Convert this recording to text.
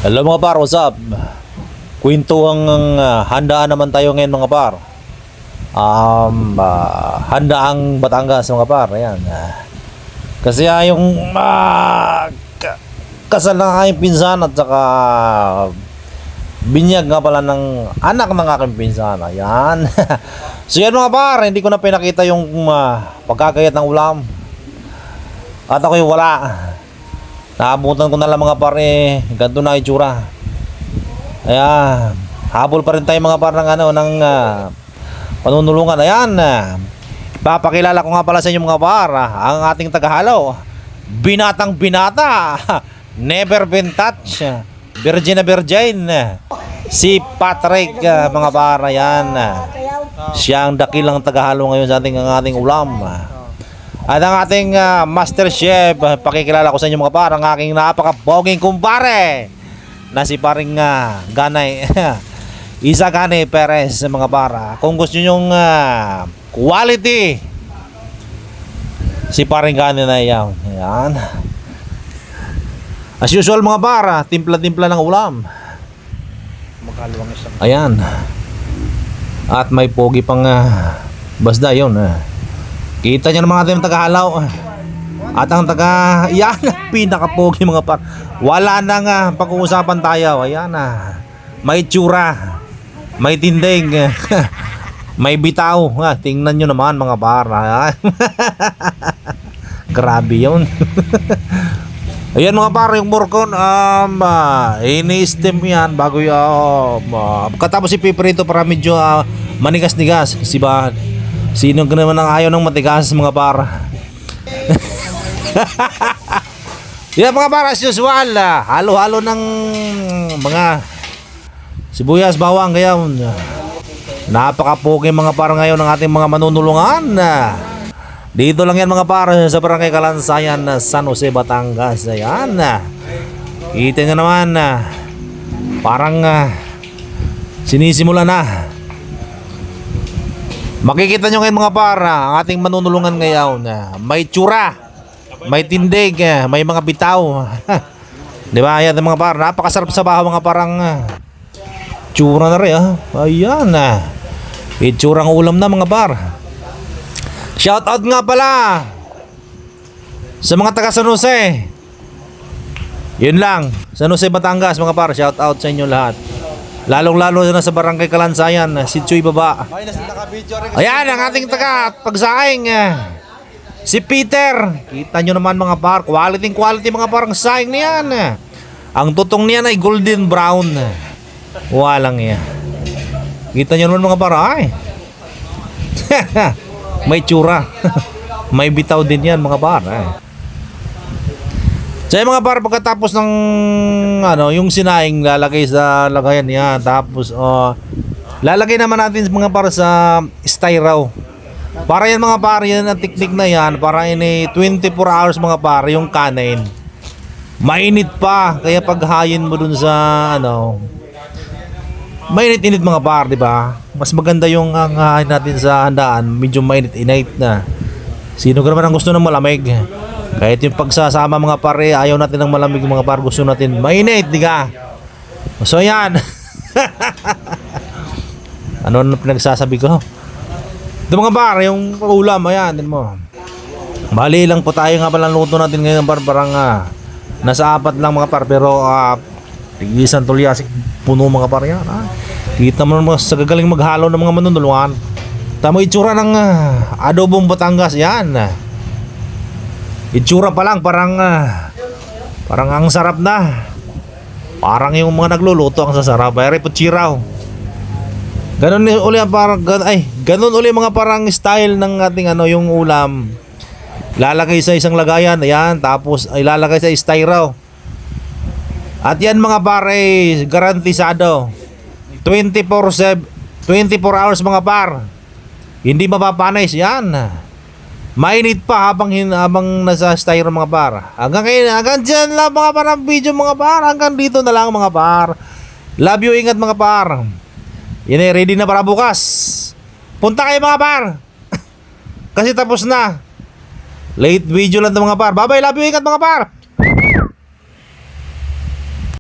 Hello mga par, what's up? Kwentuhang handaan naman tayo ngayon mga par. Handaang Batangas mga par. Ayan. Kasi yung kasal ng aking pinsan at saka binyag nga pala ng anak ng aking pinsan. Ayan. So yan mga par, hindi ko na pinakita yung pagkakayat ng ulam. At ako'y wala. Naabutan ko na lang mga par, ganito na itsura. Ayan, habol pa rin tayo mga par ng panunulungan. Ayan, ipapakilala ko nga pala sa inyo mga par, ang ating tagahalaw, binatang binata, never been touched, virgin na virgin, si Patrick mga par. Ayan, siya ang dakilang tagahalaw ngayon sa ating ulam. At ang ating master chef, pakikilala ko sa inyo mga par, ang aking napaka-boging kumpare na si paring Ganay Isa Ganay Perez mga par. Kung gusto nyo quality, si paring Ganay na yan. Ayan. As usual mga par, timpla-timpla ng ulam. Ayan. At may pogi pang basda yun. Kita nyo naman ating tagahalaw. At ang yan, pinakapogi mga par. Wala nang pag-uusapan tayo. Ayan may tsura, may tindig, may bitaw. Tingnan nyo naman mga par. Grabe yun. Ayan mga par, yung morcon ini-steam yan bago katapos ipiprito para medyo manigas-nigas. Sino ka naman ang ayaw ng matigas mga par? Yan mga par, as usual, halo-halo ng mga sibuyas, bawang, gayon. Napakapogi mga par ngayon ng ating mga manunulungan. Dito lang yan mga par, sa Barangay Kalansayan, San Jose, Batangas. Ayan. Kita nyo naman, parang sinisimula na. Makikita nyo ngayon mga par, ang ating manunulungan ngayon, may tsura, may tindig, may mga bitaw. Di ba? Ayan mga par, napakasarap sa bahaw mga parang tsura na rin. Ayan, itsurang ulam na mga par. Shout out nga pala sa mga taga San Jose. Yun lang, San Jose, Batangas mga par, shout out sa inyo lahat. Lalong-lalo na sa Barangay Kalansayan, si Chuy Baba. Ayan ang ating taga pagsaing, si Peter. Kita nyo naman mga par, quality mga parang saing niyan. Ang tutong niyan ay golden brown. Walang yan. Kita nyo naman mga par, may tsura. May bitaw din yan mga par. So mga par, pagkatapos ng yung sinaing, lalagay sa lagayan niya. Tapos lalagay naman natin mga par sa styro. Para yan mga par, yan ang teknik na yan. Para ini 24 hours mga par, yung kanin mainit pa. Kaya paghayin mo dun sa mainit-init mga par, di ba? Mas maganda yung ang hayin natin sa handaan, medyo mainit-init na. Sino ka naman ang gusto ng malamig? Kahit yung pagsasama mga pare, ayaw natin ng malamig mga par, gusto natin mainit, di ka? So yan. Ano na pinagsasabi ko? Ito mga par, yung ulam, ayan, din mo. Bali lang po tayo nga pala luto natin ngayon par, parang nasa 4 lang mga par, pero isang tulyasik puno mga par yan. Kita mo naman sa gagaling maghalo ng mga manunulungan. Tama itsura ng adobong Batangas, yan. Itsura pa lang parang ang sarap na. Parang yung mga nagluluto ang sasarap. Ay putsiraw. Ganun uli ganun uli mga parang style ng ating yung ulam. Lalagay sa isang lagayan, ayan, tapos ilalagay sa styro. At yan mga pare, garantisado. 24 hours mga par. Hindi mapapanis yan. Mainit pa habang nasa styro mga par. Hanggang dyan lang mga par ang video mga par. Hanggang dito na lang mga par. Love you, ingat mga par. Yan ay ready na para bukas. Punta kayo mga par. Kasi tapos na. Late video lang ito mga par. Bye bye, love you, ingat mga par.